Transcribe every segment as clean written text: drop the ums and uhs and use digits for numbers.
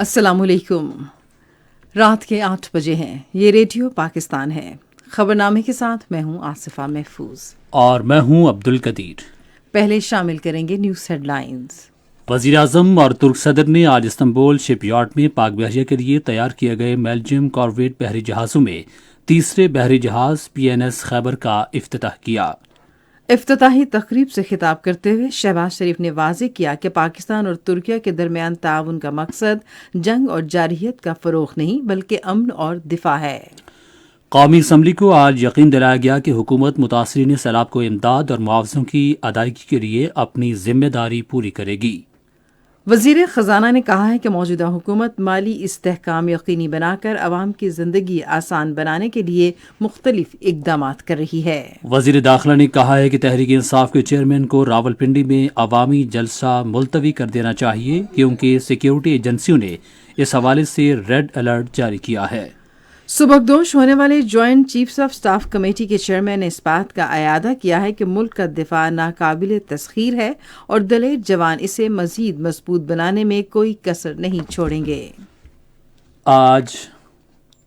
السلام علیکم۔ رات کے 8 بجے ہیں۔ یہ ریڈیو پاکستان ہے۔ خبرنامے کے ساتھ میں ہوں آصفہ محفوظ اور میں ہوں عبد القدیر۔ پہلے شامل کریں گے نیوز ہیڈ لائنز۔ وزیر اعظم اور ترک صدر نے آج استنبول شپ یارڈ میں پاک بحریہ کے لیے تیار کیے گئے میلجیم کارویٹ بحری جہازوں میں تیسرے بحری جہاز PNS خیبر کا افتتاح کیا۔ افتتاحی تقریب سے خطاب کرتے ہوئے شہباز شریف نے واضح کیا کہ پاکستان اور ترکیہ کے درمیان تعاون کا مقصد جنگ اور جارحیت کا فروغ نہیں بلکہ امن اور دفاع ہے۔ قومی اسمبلی کو آج یقین دلایا گیا کہ حکومت متاثرین سیلاب کو امداد اور معاوضوں کی ادائیگی کے لیے اپنی ذمہ داری پوری کرے گی۔ وزیر خزانہ نے کہا ہے کہ موجودہ حکومت مالی استحکام یقینی بنا کر عوام کی زندگی آسان بنانے کے لیے مختلف اقدامات کر رہی ہے۔ وزیر داخلہ نے کہا ہے کہ تحریک انصاف کے چیئرمین کو راولپنڈی میں عوامی جلسہ ملتوی کر دینا چاہیے کیونکہ سیکیورٹی ایجنسیوں نے اس حوالے سے ریڈ الرٹ جاری کیا ہے۔ سبکدوش ہونے والے joint chiefs of staff committee کے چیئرمین نے اس بات کا اعادہ کیا ہے کہ ملک کا دفاع ناقابل تسخیر ہے اور دلیر جوان اسے مزید مضبوط بنانے میں کوئی کسر نہیں چھوڑیں گے۔ آج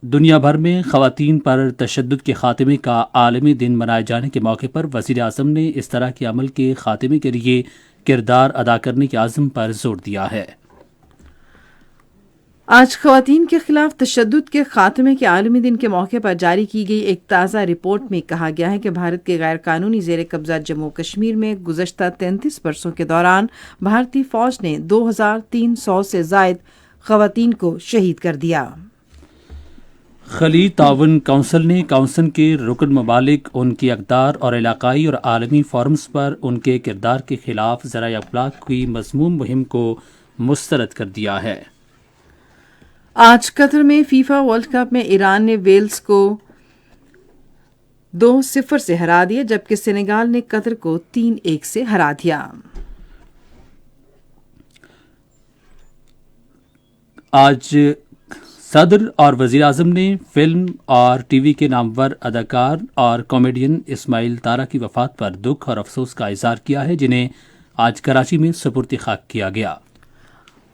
دنیا بھر میں خواتین پر تشدد کے خاتمے کا عالمی دن منائے جانے کے موقع پر وزیر اعظم نے اس طرح کے عمل کے خاتمے کے لیے کردار ادا کرنے کے عزم پر زور دیا ہے۔ آج خواتین کے خلاف تشدد کے خاتمے کے عالمی دن کے موقع پر جاری کی گئی ایک تازہ رپورٹ میں کہا گیا ہے کہ بھارت کے غیر قانونی زیر قبضہ جموں کشمیر میں گزشتہ 33 برسوں کے دوران بھارتی فوج نے 2300 سے زائد خواتین کو شہید کر دیا۔ خلیج تعاون کونسل نے کونسل کے رکن ممالک ان کی اقدار اور علاقائی اور عالمی فورمز پر ان کے کردار کے خلاف ذرائع ابلاغ کی مضمون مہم کو مسترد کر دیا ہے۔ آج قطر میں فیفا ورلڈ کپ میں ایران نے ویلز کو 2-0 سے ہرا دیا جبکہ سینیگال نے قطر کو 3-1 سے ہرا دیا۔ آج صدر اور وزیر اعظم نے فلم اور ٹی وی کے نامور اداکار اور کامیڈین اسماعیل طارہ کی وفات پر دکھ اور افسوس کا اظہار کیا ہے جنہیں آج کراچی میں سپرد خاک کیا گیا۔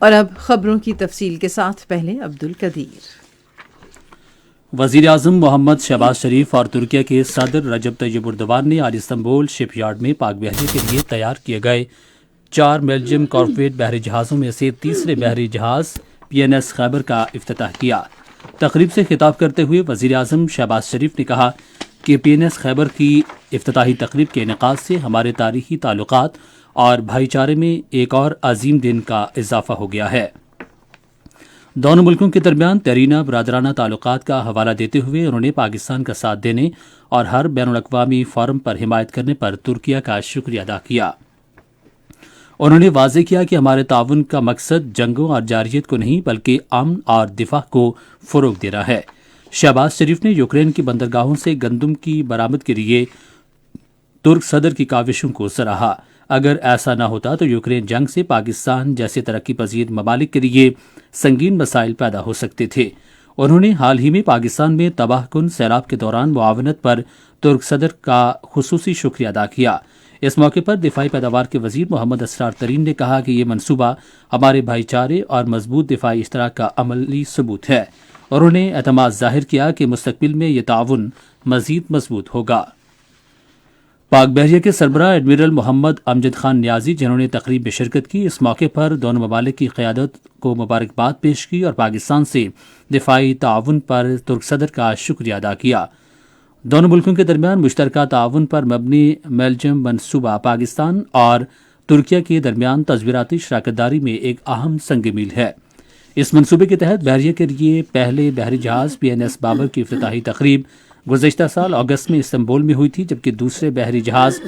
اور اب خبروں کی تفصیل کے ساتھ پہلے عبد القدیر۔ وزیر اعظم محمد شہباز شریف اور ترکیہ کے صدر رجب طیب اردوان نے آج استنبول شپ یارڈ میں پاک بحریہ کے لیے تیار کیے گئے 4 میلجیم کارویٹ بحری جہازوں میں سے تیسرے بحری جہاز PNS خیبر کا افتتاح کیا۔ تقریب سے خطاب کرتے ہوئے وزیر اعظم شہباز شریف نے کہا کہ PNS خیبر کی افتتاحی تقریب کے انعقاد سے ہمارے تاریخی تعلقات اور بھائی چارے میں ایک اور عظیم دن کا اضافہ ہو گیا ہے۔ دونوں ملکوں کے درمیان دیرینہ برادرانہ تعلقات کا حوالہ دیتے ہوئے انہوں نے پاکستان کا ساتھ دینے اور ہر بین الاقوامی فورم پر حمایت کرنے پر ترکیہ کا شکریہ ادا کیا۔ انہوں نے واضح کیا کہ ہمارے تعاون کا مقصد جنگوں اور جارحیت کو نہیں بلکہ امن اور دفاع کو فروغ دینا ہے۔ شہباز شریف نے یوکرین کی بندرگاہوں سے گندم کی برآمد کے لیے ترک صدر کی کاوشوں کو سراہا۔ اگر ایسا نہ ہوتا تو یوکرین جنگ سے پاکستان جیسے ترقی پذیر ممالک کے لیے سنگین مسائل پیدا ہو سکتے تھے۔ انہوں نے حال ہی میں پاکستان میں تباہ کن سیلاب کے دوران معاونت پر ترک صدر کا خصوصی شکریہ ادا کیا۔ اس موقع پر دفاعی پیداوار کے وزیر محمد اسرار ترین نے کہا کہ یہ منصوبہ ہمارے بھائی چارے اور مضبوط دفاعی اشتراک کا عملی ثبوت ہے۔ انہوں نے اعتماد ظاہر کیا کہ مستقبل میں یہ تعاون مزید مضبوط ہوگا۔ پاک بحریہ کے سربراہ ایڈمرل محمد امجد خان نیازی جنہوں نے تقریب میں شرکت کی، اس موقع پر دونوں ممالک کی قیادت کو مبارکباد پیش کی اور پاکستان سے دفاعی تعاون پر ترک صدر کا شکریہ ادا کیا۔ دونوں ملکوں کے درمیان مشترکہ تعاون پر مبنی میلجیم منصوبہ پاکستان اور ترکیہ کے درمیان تصویراتی شراکت داری میں ایک اہم سنگ میل ہے۔ اس منصوبے کے تحت بحریہ کے لیے پہلے بحری جہاز PNS بابر کی افتتاحی تقریب گزشتہ سال اگست میں استنبول میں ہوئی تھی جبکہ دوسرے بحری جہاز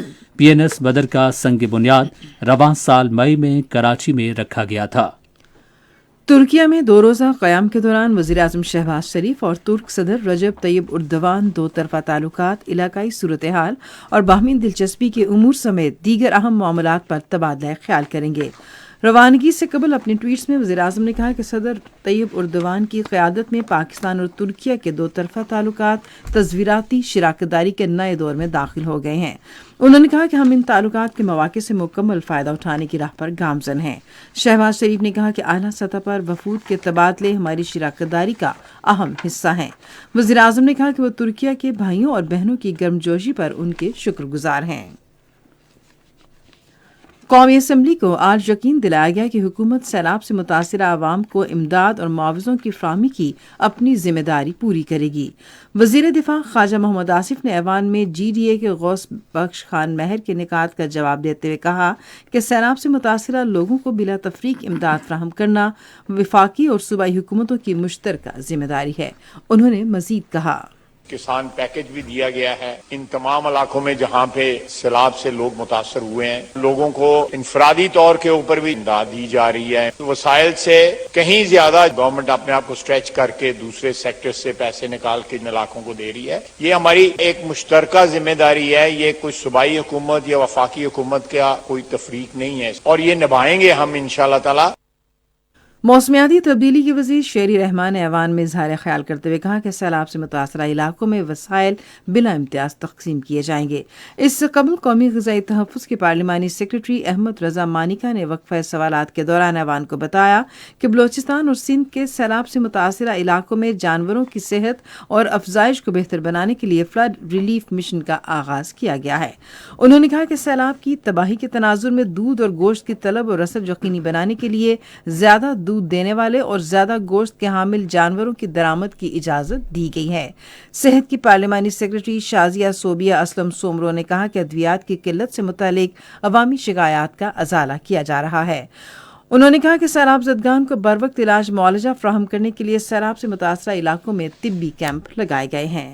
PNS بدر کا سنگ بنیاد رواں سال مئی میں کراچی میں رکھا گیا تھا۔ ترکیہ میں 2 روزہ قیام کے دوران وزیر اعظم شہباز شریف اور ترک صدر رجب طیب اردوان دو طرفہ تعلقات، علاقائی صورتحال اور باہمی دلچسپی کے امور سمیت دیگر اہم معاملات پر تبادلہ خیال کریں گے۔ روانگی سے قبل اپنے ٹویٹس میں وزیراعظم نے کہا کہ صدر طیب اردوان کی قیادت میں پاکستان اور ترکیہ کے دو طرفہ تعلقات تصویراتی شراکت داری کے نئے دور میں داخل ہو گئے ہیں۔ انہوں نے کہا کہ ہم ان تعلقات کے مواقع سے مکمل فائدہ اٹھانے کی راہ پر گامزن ہیں۔ شہباز شریف نے کہا کہ اعلیٰ سطح پر وفود کے تبادلے ہماری شراکت داری کا اہم حصہ ہیں۔ وزیراعظم نے کہا کہ وہ ترکیہ کے بھائیوں اور بہنوں کی گرمجوشی پر ان کے شکر گزار ہیں۔ قومی اسمبلی کو آج یقین دلایا گیا کہ حکومت سیلاب سے متاثرہ عوام کو امداد اور معاوضوں کی فراہمی کی اپنی ذمہ داری پوری کرے گی۔ وزیر دفاع خواجہ محمد آصف نے ایوان میں GDA کے غوث بخش خان مہر کے نکات کا جواب دیتے ہوئے کہا کہ سیلاب سے متاثرہ لوگوں کو بلا تفریق امداد فراہم کرنا وفاقی اور صوبائی حکومتوں کی مشترکہ ذمہ داری ہے۔ انہوں نے مزید کہا، کسان پیکج بھی دیا گیا ہے ان تمام علاقوں میں جہاں پہ سیلاب سے لوگ متاثر ہوئے ہیں۔ لوگوں کو انفرادی طور کے اوپر بھی امداد دی جا رہی ہے۔ وسائل سے کہیں زیادہ گورنمنٹ اپنے آپ کو اسٹریچ کر کے دوسرے سیکٹر سے پیسے نکال کے ان علاقوں کو دے رہی ہے۔ یہ ہماری ایک مشترکہ ذمہ داری ہے۔ یہ کوئی صوبائی حکومت یا وفاقی حکومت کا کوئی تفریق نہیں ہے اور یہ نبھائیں گے ہم انشاءاللہ تعالی۔ موسمیاتی تبدیلی کی وزیر شیری رحمان نے ایوان میں اظہار خیال کرتے ہوئے کہا کہ سیلاب سے متاثرہ علاقوں میں وسائل بلا امتیاز تقسیم کیے جائیں گے۔ اس سے قبل قومی غذائی تحفظ کے پارلیمانی سیکرٹری احمد رضا مانیکا نے وقفہ سوالات کے دوران ایوان کو بتایا کہ بلوچستان اور سندھ کے سیلاب سے متاثرہ علاقوں میں جانوروں کی صحت اور افزائش کو بہتر بنانے کے لیے فلڈ ریلیف مشن کا آغاز کیا گیا ہے۔ انہوں نے کہا کہ سیلاب کی تباہی کے تناظر میں دودھ اور گوشت کی طلب اور رسد یقینی بنانے کے لیے زیادہ دودھ دینے والے اور زیادہ گوشت کے حامل جانوروں کی درآمد کی اجازت دی گئی ہے۔ صحت کی پارلیمانی سیکرٹری شازیہ صوبیہ اسلم سومرو نے کہا کہ ادویات کی قلت سے متعلق عوامی شکایات کا ازالہ کیا جا رہا ہے۔ انہوں نے کہا کہ سیلاب زدگان کو بروقت علاج معالجہ فراہم کرنے کے لیے سیلاب سے متاثرہ علاقوں میں طبی کیمپ لگائے گئے ہیں۔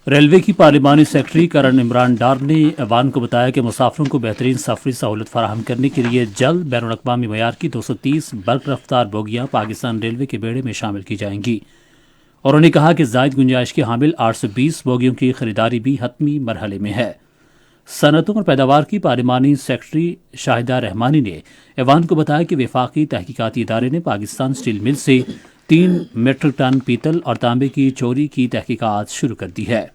ریلوے کی پارلیمانی سیکرٹری کرن عمران ڈار نے ایوان کو بتایا کہ مسافروں کو بہترین سفری سہولت فراہم کرنے کے لیے جلد بین الاقوامی معیار کی 230 برق رفتار بوگیاں پاکستان ریلوے کے بیڑے میں شامل کی جائیں گی، اور انہوں نے کہا کہ زائد گنجائش کی حامل 820 بوگیوں کی خریداری بھی حتمی مرحلے میں ہے۔ صنعتوں اور پیداوار کی پارلیمانی سیکرٹری شاہدہ رحمانی نے ایوان کو بتایا کہ وفاقی تحقیقاتی ادارے نے پاکستان اسٹیل مل سے 3 میٹرک ٹن پیتل اور تانبے کی چوری کی تحقیقات شروع کر دی ہے۔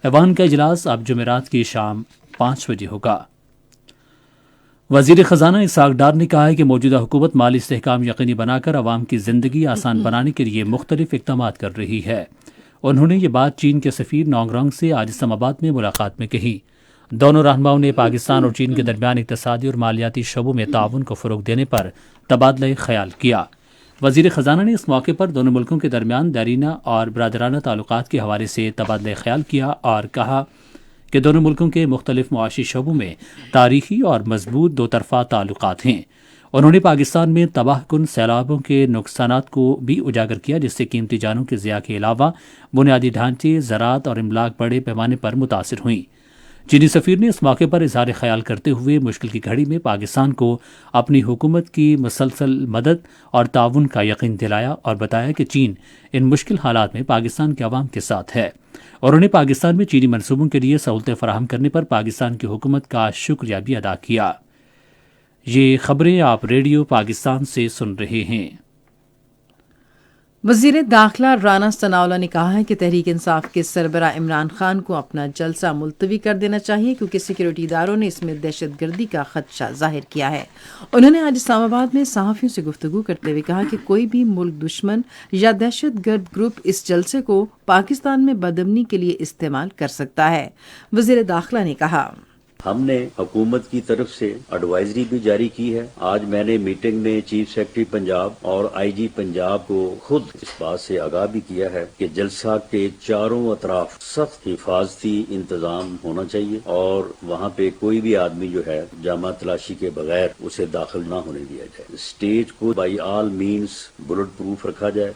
ایوان کا اجلاس اب جمعرات کی شام 5 بجے ہوگا۔ وزیر خزانہ اسحاق ڈار نے کہا ہے کہ موجودہ حکومت مالی استحکام یقینی بنا کر عوام کی زندگی آسان بنانے کے لیے مختلف اقدامات کر رہی ہے۔ انہوں نے یہ بات چین کے سفیر نونگ رانگ سے آج اسلام آباد میں ملاقات میں کہی۔ دونوں رہنماؤں نے پاکستان اور چین کے درمیان اقتصادی اور مالیاتی شعبوں میں تعاون کو فروغ دینے پر تبادلہ خیال کیا۔ وزیر خزانہ نے اس موقع پر دونوں ملکوں کے درمیان دیرینہ اور برادرانہ تعلقات کے حوالے سے تبادلہ خیال کیا اور کہا کہ دونوں ملکوں کے مختلف معاشی شعبوں میں تاریخی اور مضبوط دو طرفہ تعلقات ہیں۔ انہوں نے پاکستان میں تباہ کن سیلابوں کے نقصانات کو بھی اجاگر کیا، جس سے قیمتی جانوں کے ضیاع کے علاوہ بنیادی ڈھانچے، زراعت اور املاک بڑے پیمانے پر متاثر ہوئیں۔ چینی سفیر نے اس موقع پر اظہار خیال کرتے ہوئے مشکل کی گھڑی میں پاکستان کو اپنی حکومت کی مسلسل مدد اور تعاون کا یقین دلایا اور بتایا کہ چین ان مشکل حالات میں پاکستان کے عوام کے ساتھ ہے، اور انہیں پاکستان میں چینی منصوبوں کے لیے سہولتیں فراہم کرنے پر پاکستان کی حکومت کا شکریہ بھی ادا کیا۔ یہ خبریں آپ ریڈیو پاکستان سے سن رہے ہیں۔ وزیر داخلہ رانا ثناءاللہ نے کہا ہے کہ تحریک انصاف کے سربراہ عمران خان کو اپنا جلسہ ملتوی کر دینا چاہیے کیونکہ سیکورٹی اداروں نے اس میں دہشت گردی کا خدشہ ظاہر کیا ہے۔ انہوں نے آج اسلام آباد میں صحافیوں سے گفتگو کرتے ہوئے کہا کہ کوئی بھی ملک دشمن یا دہشت گرد گروپ اس جلسے کو پاکستان میں بدامنی کے لیے استعمال کر سکتا ہے۔ وزیر داخلہ نے کہا، ہم نے حکومت کی طرف سے ایڈوائزری بھی جاری کی ہے۔ آج میں نے میٹنگ میں چیف سیکرٹری پنجاب اور IG پنجاب کو خود اس بات سے آگاہ بھی کیا ہے کہ جلسہ کے چاروں اطراف سخت حفاظتی انتظام ہونا چاہیے اور وہاں پہ کوئی بھی آدمی جو ہے جامہ تلاشی کے بغیر اسے داخل نہ ہونے دیا جائے۔ اسٹیج کو by all means bullet proof رکھا جائے۔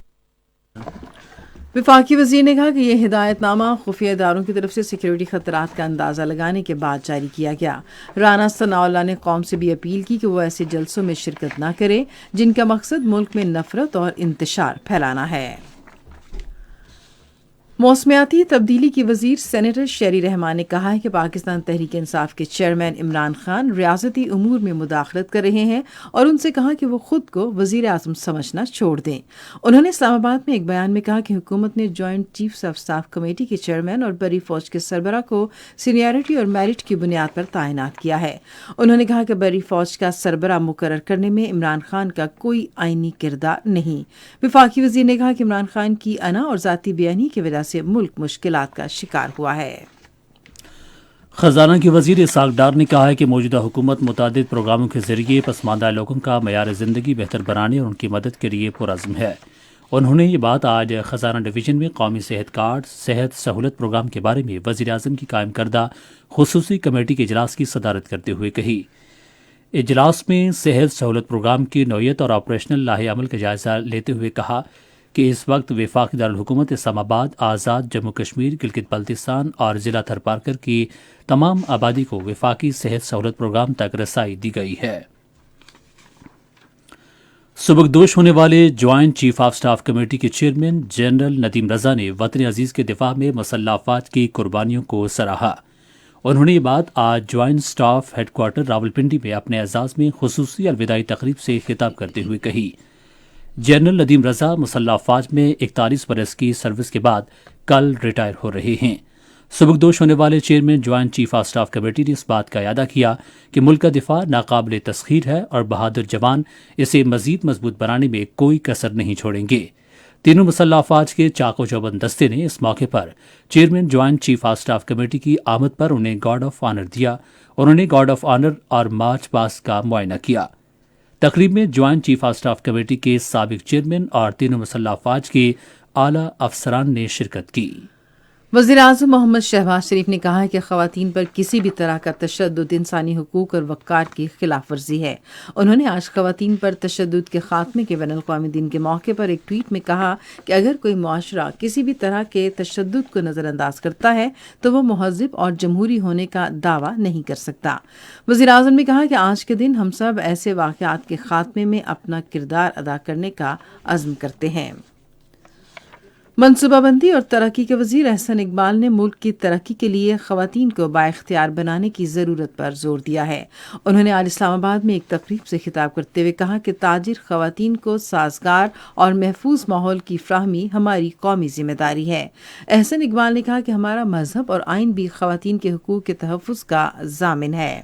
وفاقی وزیر نے کہا کہ یہ ہدایت نامہ خفیہ اداروں کی طرف سے سیکیورٹی خطرات کا اندازہ لگانے کے بعد جاری کیا گیا۔ رانا ثناءاللہ نے قوم سے بھی اپیل کی کہ وہ ایسے جلسوں میں شرکت نہ کرے جن کا مقصد ملک میں نفرت اور انتشار پھیلانا ہے۔ موسمیاتی تبدیلی کی وزیر سینیٹر شیری رحمان نے کہا ہے کہ پاکستان تحریک انصاف کے چیئرمین عمران خان ریاستی امور میں مداخلت کر رہے ہیں اور ان سے کہا کہ وہ خود کو وزیر اعظم سمجھنا چھوڑ دیں. انہوں نے اسلام آباد میں ایک بیان میں کہا کہ حکومت نے joint chiefs of staff committee کے چیئرمین اور بری فوج کے سربراہ کو سینیئرٹی اور میرٹ کی بنیاد پر تعینات کیا ہے. انہوں نے کہا کہ بری فوج کا سربراہ مقرر کرنے میں عمران خان کا کوئی آئینی کردار نہیں. وفاقی وزیر نے کہا کہ عمران خان کی انا اور ذاتی بیانی کی وجہ سے ملک مشکلات کا شکار ہوا ہے. خزانہ کی وزیر اسحاق ڈار نے کہا ہے کہ موجودہ حکومت متعدد پروگراموں کے ذریعے پسماندہ لوگوں کا معیار زندگی بہتر بنانے اور ان کی مدد کے لیے پرعزم ہے. انہوں نے یہ بات آج خزانہ ڈویژن میں قومی صحت کارڈ صحت سہولت پروگرام کے بارے میں وزیر اعظم کی قائم کردہ خصوصی کمیٹی کے اجلاس کی صدارت کرتے ہوئے کہی. اجلاس میں صحت سہولت پروگرام کی نوعیت اور آپریشنل لاہ عمل کا جائزہ لیتے ہوئے کہا کہ اس وقت وفاقی دارالحکومت اسلام آباد آزاد جموں کشمیر گلگت بلتستان اور ضلع تھرپارکر کی تمام آبادی کو وفاقی صحت سہولت پروگرام تک رسائی دی گئی ہے. سبکدوش ہونے والے joint chief of staff committee کے چیئرمین جنرل ندیم رضا نے وطن عزیز کے دفاع میں مسلح افواج کی قربانیوں کو سراہا. انہوں نے یہ بات آج joint staff headquarters Rawalpindi میں اپنے اعزاز میں خصوصی الوداعی تقریب سے خطاب کرتے ہوئے کہی. جنرل ندیم رضا مسلح افواج میں 41 برس کی سروس کے بعد کل ریٹائر ہو رہے ہیں. سبکدوش ہونے والے chairman joint chief of staff committee نے اس بات کا اعادہ کیا کہ ملک کا دفاع ناقابل تسخیر ہے اور بہادر جوان اسے مزید مضبوط بنانے میں کوئی کسر نہیں چھوڑیں گے. تینوں مسلح افواج کے چاق و چوبند دستے نے اس موقع پر chairman joint chief of staff committee کی آمد پر انہیں گارڈ آف آنر دیا اور انہیں گارڈ آف آنر اور مارچ پاسٹ کا معائنہ کیا. تقریب میں joint chief of staff committee کے سابق چیئرمین اور تینوں مسلح افواج کے اعلیٰ افسران نے شرکت کی. وزیر اعظم محمد شہباز شریف نے کہا ہے کہ خواتین پر کسی بھی طرح کا تشدد انسانی حقوق اور وقار کی خلاف ورزی ہے. انہوں نے آج خواتین پر تشدد کے خاتمے کے بین الاقوامی دن کے موقع پر ایک ٹویٹ میں کہا کہ اگر کوئی معاشرہ کسی بھی طرح کے تشدد کو نظر انداز کرتا ہے تو وہ مہذب اور جمہوری ہونے کا دعویٰ نہیں کر سکتا. وزیر اعظم نے کہا کہ آج کے دن ہم سب ایسے واقعات کے خاتمے میں اپنا کردار ادا کرنے کا عزم کرتے ہیں. منصوبہ بندی اور ترقی کے وزیر احسن اقبال نے ملک کی ترقی کے لیے خواتین کو بااختیار بنانے کی ضرورت پر زور دیا ہے. انہوں نے آج اسلام آباد میں ایک تقریب سے خطاب کرتے ہوئے کہا کہ تاجر خواتین کو سازگار اور محفوظ ماحول کی فراہمی ہماری قومی ذمہ داری ہے. احسن اقبال نے کہا کہ ہمارا مذہب اور آئین بھی خواتین کے حقوق کے تحفظ کا ضامن ہے.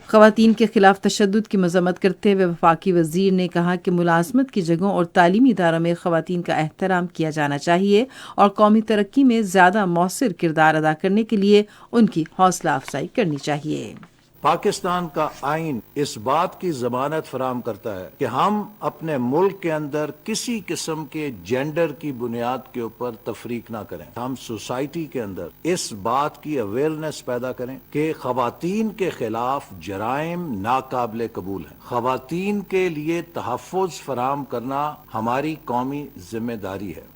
خواتین کے خلاف تشدد کی مذمت کرتے ہوئے وفاقی وزیر نے کہا کہ ملازمت کی جگہوں اور تعلیمی اداروں میں خواتین کا احترام کیا جانا چاہیے اور قومی ترقی میں زیادہ مؤثر کردار ادا کرنے کے لیے ان کی حوصلہ افزائی کرنی چاہیے. پاکستان کا آئین اس بات کی ضمانت فراہم کرتا ہے کہ ہم اپنے ملک کے اندر کسی قسم کے جینڈر کی بنیاد کے اوپر تفریق نہ کریں. ہم سوسائٹی کے اندر اس بات کی اویئرنیس پیدا کریں کہ خواتین کے خلاف جرائم ناقابل قبول ہیں. خواتین کے لیے تحفظ فراہم کرنا ہماری قومی ذمہ داری ہے.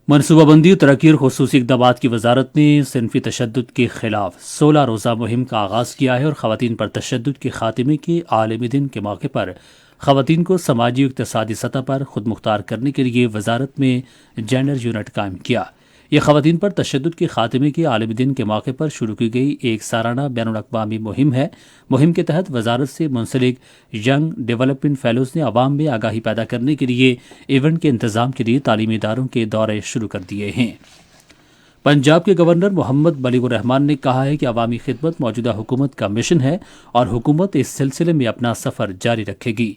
منصوبہ بندی اور ترقی اور خصوصی اقدامات کی وزارت نے صنفی تشدد کے خلاف 16 روزہ مہم کا آغاز کیا ہے اور خواتین پر تشدد کے خاتمے کے عالمی دن کے موقع پر خواتین کو سماجی و اقتصادی سطح پر خود مختار کرنے کے لیے وزارت میں جینڈر یونٹ قائم کیا. یہ خواتین پر تشدد کے خاتمے کے عالمی دن کے موقع پر شروع کی گئی ایک سالانہ بین الاقوامی مہم ہے. مہم کے تحت وزارت سے منسلک ینگ ڈیولپمنٹ فیلوز نے عوام میں آگاہی پیدا کرنے کے لیے ایونٹ کے انتظام کے لیے تعلیمی اداروں کے دورے شروع کر دیے ہیں. پنجاب کے گورنر محمد بلیغ الرحمان نے کہا ہے کہ عوامی خدمت موجودہ حکومت کا مشن ہے اور حکومت اس سلسلے میں اپنا سفر جاری رکھے گی.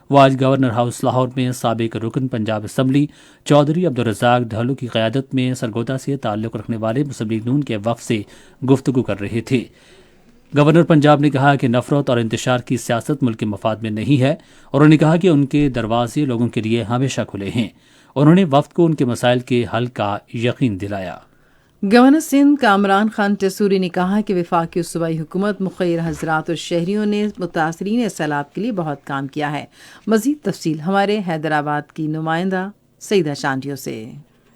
وہ آج گورنر ہاؤس لاہور میں سابق رکن پنجاب اسمبلی چودھری عبدالرزاق ڈھلو کی قیادت میں سرگودا سے تعلق رکھنے والے مسلم لیگ نون کے وفد سے گفتگو کر رہے تھے. گورنر پنجاب نے کہا کہ نفرت اور انتشار کی سیاست ملک کے مفاد میں نہیں ہے اور انہوں نے کہا کہ ان کے دروازے لوگوں کے لیے ہمیشہ کھلے ہیں. انہوں نے وفد کو ان کے مسائل کے حل کا یقین دلایا. گورنر سندھ کامران خان ٹیسوری نے کہا کہ وفاقی اور صوبائی حکومت مخیر حضرات اور شہریوں نے متاثرین سیلاب کے لیے بہت کام کیا ہے. مزید تفصیل ہمارے حیدرآباد کی نمائندہ سیدہ چانڈیو سے.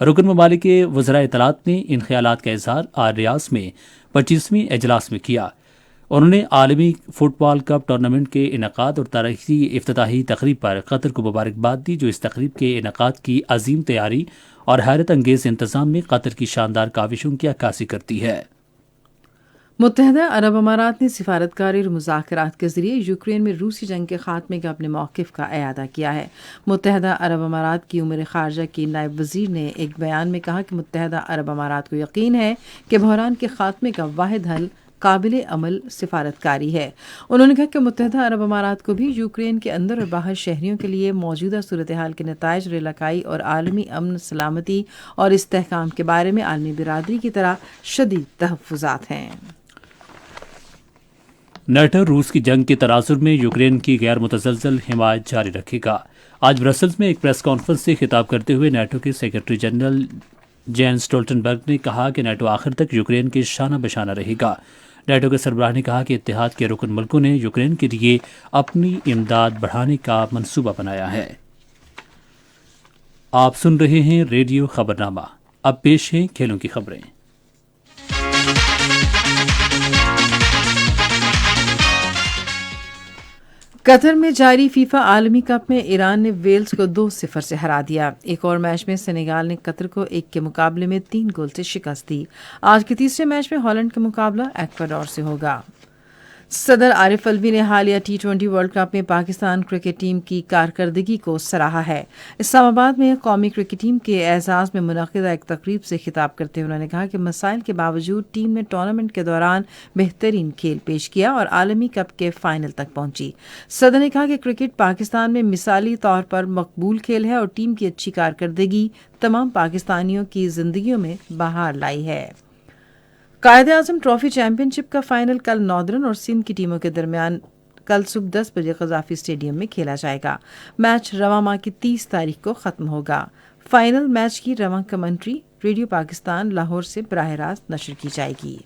رکن ممالک کے وزراء اطلاعات نے ان خیالات کا اظہار آج ریاض میں 25ویں اجلاس میں کیا۔ انہوں نے عالمی فٹ بال کپ ٹورنامنٹ کے انعقاد اور تاریخی افتتاحی تقریب پر قطر کو مبارکباد دی، جو اس تقریب کے انعقاد کی عظیم تیاری اور حیرت انگیز انتظام میں قطر کی شاندار کاوشوں کی عکاسی کرتی ہے۔ متحدہ عرب امارات نے سفارتکاری اور مذاکرات کے ذریعے یوکرین میں روسی جنگ کے خاتمے کے اپنے موقف کا اعادہ کیا ہے۔ متحدہ عرب امارات کی امور خارجہ کی نائب وزیر نے ایک بیان میں کہا کہ متحدہ عرب امارات کو یقین ہے کہ بحران کے خاتمے کا واحد حل قابل عمل سفارتکاری ہے۔ انہوں نے کہا کہ متحدہ عرب امارات کو بھی یوکرین کے اندر اور باہر شہریوں کے لیے موجودہ صورتحال کے نتائج اور علاقائی اور عالمی امن، سلامتی اور استحکام کے بارے میں عالمی برادری کی طرح شدید تحفظات ہیں۔ نیٹو روس کی جنگ کے تناظر میں یوکرین کی غیر متزلزل حمایت جاری رکھے گا۔ آج برسلز میں ایک پریس کانفرنس سے خطاب کرتے ہوئے نیٹو کے سیکرٹری جنرل جینس اسٹولٹنبرگ نے کہا کہ نیٹو آخر تک یوکرین کے شانہ بشانہ رہے گا۔ نیٹو کے سربراہ نے کہا کہ اتحاد کے رکن ملکوں نے یوکرین کے لیے اپنی امداد بڑھانے کا منصوبہ بنایا ہے۔ آپ سن رہے ہیں ریڈیو خبرنامہ۔ اب پیش ہیں کھیلوں کی خبریں۔ قطر میں جاری فیفا عالمی کپ میں ایران نے ویلز کو 2-0 سے ہرا دیا۔ ایک اور میچ میں سینیگال نے قطر کو 1 کے مقابلے میں 3 گول سے شکست دی۔ آج کے تیسرے میچ میں ہالینڈ کا مقابلہ ایکواڈور سے ہوگا۔ صدر عارف الوی نے حالیہ T20 ورلڈ کپ میں پاکستان کرکٹ ٹیم کی کارکردگی کو سراہا ہے۔ اسلام آباد میں قومی کرکٹ ٹیم کے اعزاز میں منعقدہ ایک تقریب سے خطاب کرتے ہوئے انہوں نے کہا کہ مسائل کے باوجود ٹیم نے ٹورنامنٹ کے دوران بہترین کھیل پیش کیا اور عالمی کپ کے فائنل تک پہنچی۔ صدر نے کہا کہ کرکٹ پاکستان میں مثالی طور پر مقبول کھیل ہے اور ٹیم کی اچھی کارکردگی تمام پاکستانیوں کی زندگیوں میں بہار لائی ہے۔ قائد اعظم ٹرافی چیمپئن شپ کا فائنل کل ناردرن اور سندھ کی ٹیموں کے درمیان کل صبح 10 بجے قذافی اسٹیڈیم میں کھیلا جائے گا۔ میچ رواں ماہ کی 30 تاریخ کو ختم ہوگا۔ فائنل میچ کی رواں کمنٹری ریڈیو پاکستان لاہور سے براہ راست نشر کی جائے گی۔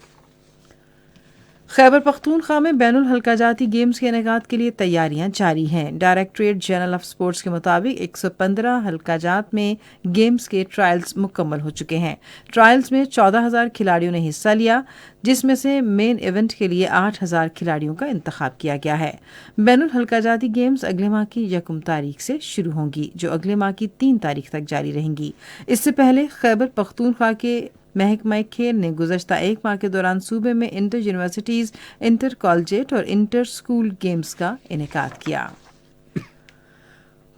خیبر پختونخوا میں بین الحلقہ جاتی گیمز کے انعقاد کے لیے تیاریاں جاری ہیں۔ ڈائریکٹوریٹ جنرل آف سپورٹس کے مطابق 115 حلقہ جات میں گیمز کے ٹرائلز مکمل ہو چکے ہیں۔ ٹرائلز میں 14,000 کھلاڑیوں نے حصہ لیا، جس میں سے مین ایونٹ کے لیے 8,000 کھلاڑیوں کا انتخاب کیا گیا ہے۔ بین الحلقہ جاتی گیمز اگلے ماہ کی 1 تاریخ سے شروع ہوں گی، جو اگلے ماہ کی 3 تاریخ تک جاری رہیں گی۔ اس سے پہلے خیبر پختونخوا کے محکمہ کھیل نے گزشتہ 1 ماہ کے دوران صوبے میں انٹر یونیورسٹیز، انٹر کالجیٹ اور انٹر سکول گیمز کا انعقاد کیا۔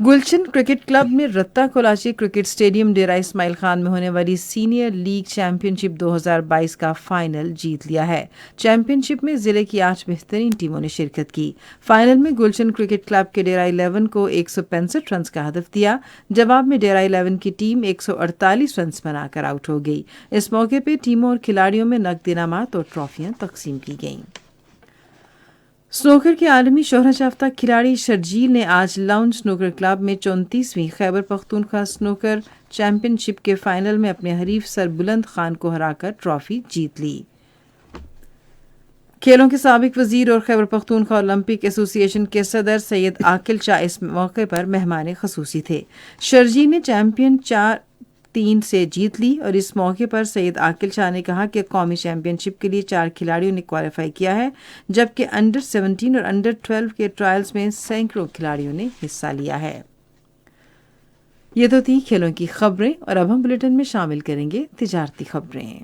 گلشن کرکٹ کلب نے رتہ کولاچی کرکٹ اسٹیڈیم ڈیرہ اسماعیل خان میں ہونے والی سینئر لیگ چیمپئن شپ 2022 کا فائنل جیت لیا ہے۔ چیمپئن شپ میں ضلع کی 8 بہترین ٹیموں نے شرکت کی۔ فائنل میں گلشن کرکٹ کلب کے ڈیرہ 11 کو 165 رنز کا ہدف دیا۔ جواب میں ڈیرہ 11 کی ٹیم 148 رنز بنا کر آؤٹ ہو گئی۔ اس موقع پہ ٹیموں اور کھلاڑیوں میں نقد انعامات اور ٹرافیاں تقسیم کی گئیں۔ سنوکر کے عالمی شہرت یافتہ کھلاڑی شرجیل نے آج لاؤنج سنوکر کلب میں 34ویں خیبر پختونخوا سنوکر چیمپئن شپ کے فائنل میں اپنے حریف سربلند خان کو ہرا کر ٹرافی جیت لی۔ کھیلوں کے سابق وزیر اور خیبر پختونخوا اولمپک ایسوسی ایشن کے صدر سید عاقل شاہ اس موقع پر مہمان خصوصی تھے۔ شرجیل نے چیمپئن 4-3 سے جیت لی اور اس موقع پر سید عاقل شاہ نے کہا کہ قومی چیمپئن شپ کے لیے 4 کھلاڑیوں نے کوالیفائی کیا ہے، جبکہ انڈر 17 اور انڈر 12 کے ٹرائلز میں سینکڑوں کھلاڑیوں نے حصہ لیا ہے۔ یہ تو تھی کھیلوں کی خبریں، اور اب ہم بلیٹن میں شامل کریں گے تجارتی خبریں۔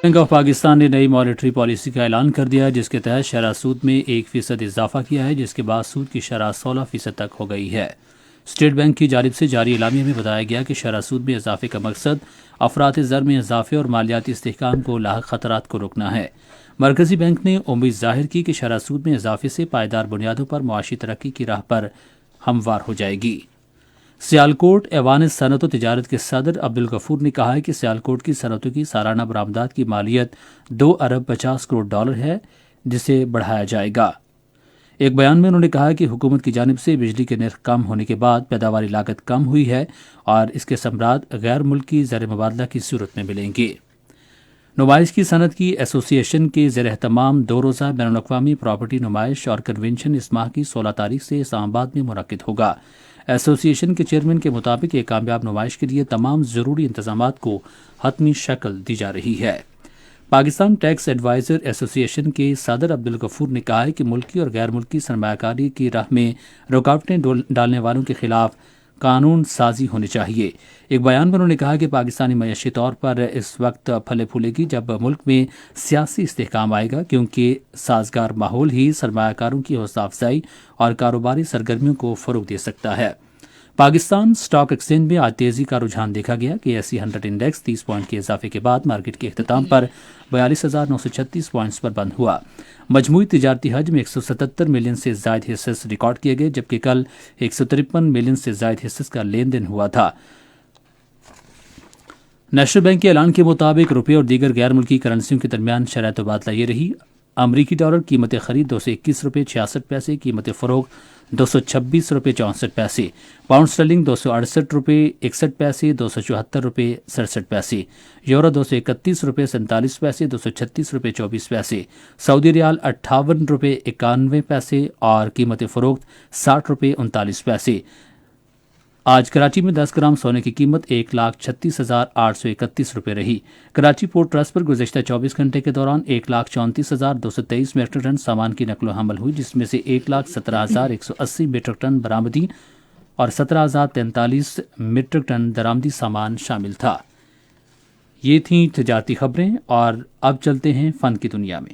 بینک آف پاکستان نے نئی مانیٹری پالیسی کا اعلان کر دیا، جس کے تحت شرح سود میں 1% اضافہ کیا ہے، جس کے بعد سود کی شرح 16% تک ہو گئی ہے۔ اسٹیٹ بینک کی جانب سے جاری اعلامیہ میں بتایا گیا کہ شرح سود میں اضافے کا مقصد افراط زر میں اضافے اور مالیاتی استحکام کو لاحق خطرات کو روکنا ہے۔ مرکزی بینک نے امید ظاہر کی کہ شرح سود میں اضافے سے پائیدار بنیادوں پر معاشی ترقی کی راہ پر ہموار ہو جائے گی۔ سیالکوٹ ایوان صنعت و تجارت کے صدر عبدالغفور نے کہا ہے کہ سیالکوٹ کی صنعتوں کی سالانہ برآمدات کی مالیت $2.50 کروڑ ہے، جسے بڑھایا جائے گا۔ ایک بیان میں انہوں نے کہا کہ حکومت کی جانب سے بجلی کے نرخ کم ہونے کے بعد پیداواری لاگت کم ہوئی ہے اور اس کے ثمرات غیر ملکی زر مبادلہ کی صورت میں ملیں گے۔ نمائش کی صنعت کی ایسوسی ایشن کے زیر اہتمام 2 روزہ بین الاقوامی پراپرٹی نمائش اور کنونشن اس ماہ کی 16 تاریخ سے اسلام آباد میں منعقد ہوگا۔ ایسوسی ایشن کے چیئرمین کے مطابق ایک کامیاب نمائش کے لیے تمام ضروری انتظامات کو حتمی شکل دی جا رہی ہے۔ پاکستان ٹیکس ایڈوائزر ایسوسی ایشن کے صدر عبدالغفور نے کہا ہے کہ ملکی اور غیر ملکی سرمایہ کاری کی راہ میں رکاوٹیں ڈالنے والوں کے خلاف قانون سازی ہونی چاہیے۔ ایک بیان میں انہوں نے کہا کہ پاکستانی معاشی طور پر اس وقت پھلے پھولے گی جب ملک میں سیاسی استحکام آئے گا، کیونکہ سازگار ماحول ہی سرمایہ کاروں کی حوصلہ افزائی اور کاروباری سرگرمیوں کو فروغ دے سکتا ہے۔ پاکستان اسٹاک ایکسچینج میں آج تیزی کا رجحان دیکھا گیا کہ ایسی 100 انڈیکس 30 پوائنٹ کے اضافے کے بعد مارکیٹ کے اختتام پر 42,936 پوائنٹس پر بند ہوا۔ مجموعی تجارتی حجم 177 ملین سے زائد حصص ریکارڈ کیے گئے، جبکہ کل 153 ملین سے زائد حصص کا لین دین ہوا تھا۔ نیشنل بینک کے اعلان کے مطابق روپے اور دیگر غیر ملکی کرنسیوں کے درمیان شرح تبادلہ یہ رہی: امریکی ڈالر قیمت خرید 221 روپے 66 پیسے، قیمت فروغ 226 روپے 64 پیسے، پاؤنڈ اسٹرلنگ 268 روپے 61 پیسے 274 روپے 67 پیسے، یورو 231 روپے 47 پیسے 236 روپے 24 پیسے، سعودی ریال 58 روپے 91 پیسے اور قیمت فروخت 60 روپے 39 پیسے۔ آج کراچی میں 10 گرام سونے کی قیمت 1,36,831 روپے رہی۔ کراچی پورٹ ٹرسٹ پر گزشتہ 24 گھنٹے کے دوران 1,34,223 میٹرک ٹن سامان کی نقل و حمل ہوئی، جس میں سے 1,17,180 میٹرک ٹن برآمدی اور 17,043 میٹرک ٹن درآمدی سامان شامل تھا۔ یہ تھیں تجارتی خبریں، اور اب چلتے ہیں فن کی دنیا میں۔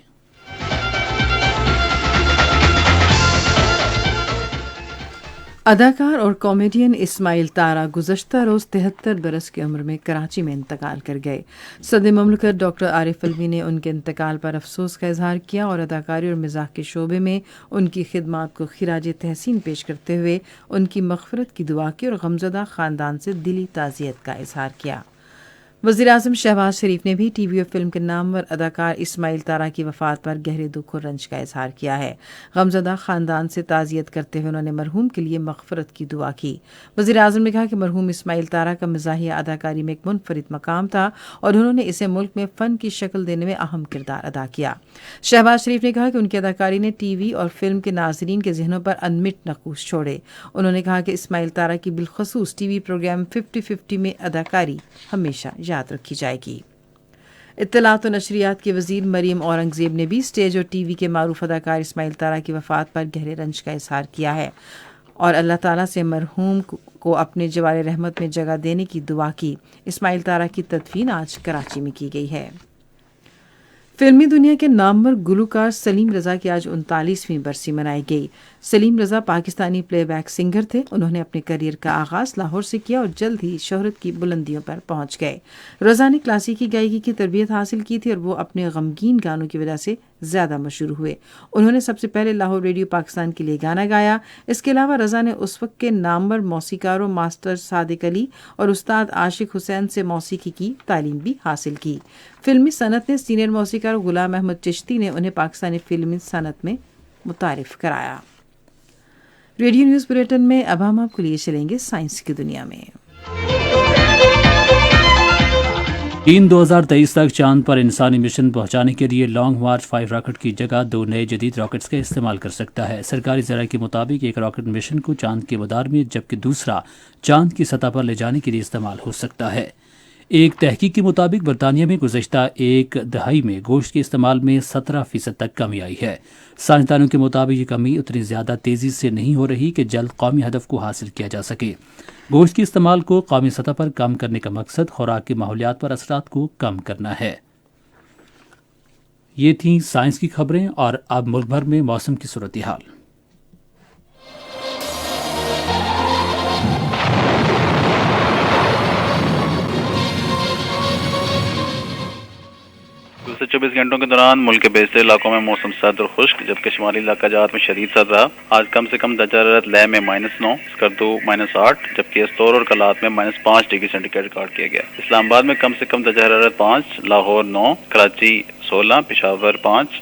اداکار اور کامیڈین اسماعیل تارا گزشتہ روز 73 برس کی عمر میں کراچی میں انتقال کر گئے۔ صدر مملکت ڈاکٹر عارف علوی نے ان کے انتقال پر افسوس کا اظہار کیا اور اداکاری اور مزاح کے شعبے میں ان کی خدمات کو خراج تحسین پیش کرتے ہوئے ان کی مغفرت کی دعا کی اور غمزدہ خاندان سے دلی تعزیت کا اظہار کیا۔ وزیراعظم شہباز شریف نے بھی ٹی وی اور فلم کے نامور اداکار اسماعیل تارا کی وفات پر گہرے دکھ اور رنج کا اظہار کیا ہے۔ غمزدہ خاندان سے تعزیت کرتے ہوئے انہوں نے مرحوم کے لیے مغفرت کی دعا کی۔ وزیراعظم نے کہا کہ مرحوم اسماعیل تارا کا مزاحیہ اداکاری میں ایک منفرد مقام تھا اور انہوں نے اسے ملک میں فن کی شکل دینے میں اہم کردار ادا کیا۔ شہباز شریف نے کہا کہ ان کی اداکاری نے ٹی وی اور فلم کے ناظرین کے ذہنوں پر انمٹ نقوش چھوڑے۔ انہوں نے کہا کہ اسماعیل تارا کی بالخصوص ٹی وی پروگرام 50-50 میں اداکاری ہمیشہ یاد رکھی جائے گی۔ اطلاعات و نشریات کی وزیر مریم اورنگزیب نے بھی اسٹیج اور ٹی وی کے معروف اداکار اسماعیل تارا کی وفات پر گہرے رنج کا اظہار کیا ہے اور اللہ تعالیٰ سے مرحوم کو اپنے جوار رحمت میں جگہ دینے کی دعا کی۔ اسماعیل تارا کی تدفین آج کراچی میں کی گئی ہے۔ فلمی دنیا کے نامور گلوکار سلیم رضا کی آج 39ویں برسی منائی گئی۔ سلیم رضا پاکستانی پلے بیک سنگر تھے۔ انہوں نے اپنے کیریئر کا آغاز لاہور سے کیا اور جلد ہی شہرت کی بلندیوں پر پہنچ گئے۔ رضا نے کلاسیکی گائیکی کی تربیت حاصل کی تھی اور وہ اپنے غمگین گانوں کی وجہ سے زیادہ مشہور ہوئے۔ انہوں نے سب سے پہلے لاہور ریڈیو پاکستان کے لیے گانا گایا۔ اس کے علاوہ رضا نے اس وقت کے نامور موسیقاروں ماسٹر صادق علی اور استاد عاشق حسین سے موسیقی کی تعلیم بھی حاصل کی۔ فلمی صنعت نے سینئر موسیقار غلام احمد چشتی نے انہیں پاکستانی فلمی صنعت میں متعارف کرایا۔ ریڈیو نیوز بلیٹن میں اب ہم آپ کو لیے چلیں گے سائنس کی دنیا میں۔ چین 2023 تک چاند پر انسانی مشن پہنچانے کے لیے لانگ مارچ 5 راکٹ کی جگہ 2 نئے جدید راکٹس کا استعمال کر سکتا ہے۔ سرکاری ذرائع کے مطابق ایک راکٹ مشن کو چاند کے مدار میں جبکہ دوسرا چاند کی سطح پر لے جانے کے لیے استعمال ہو سکتا ہے۔ ایک تحقیق کے مطابق برطانیہ میں گزشتہ ایک دہائی میں گوشت کے استعمال میں 17% تک کمی آئی ہے۔ سائنسدانوں کے مطابق یہ کمی اتنی زیادہ تیزی سے نہیں ہو رہی کہ جلد قومی ہدف کو حاصل کیا جا سکے۔ گوشت کے استعمال کو قومی سطح پر کم کرنے کا مقصد خوراک کے ماحولیات پر اثرات کو کم کرنا ہے۔ یہ تھیں سائنس کی خبریں، اور اب ملک بھر میں موسم کی صورتحال۔ گزشتہ 24 گھنٹوں کے دوران ملک کے بیشتر علاقوں میں موسم سرد اور خشک، جبکہ شمالی علاقہ جات میں شدید سرد رہا۔ آج کم سے کم درجہ حرارت لیہ میں -9، اسکردو -8، جبکہ استور اور کلات میں -5 ڈگری سینٹی گریڈ ریکارڈ کیا گیا۔ اسلام آباد میں کم سے کم درجہ حرارت 5، لاہور 9، کراچی 16، پشاور 5،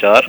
4,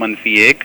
-1,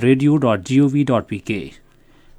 radio.gov.pk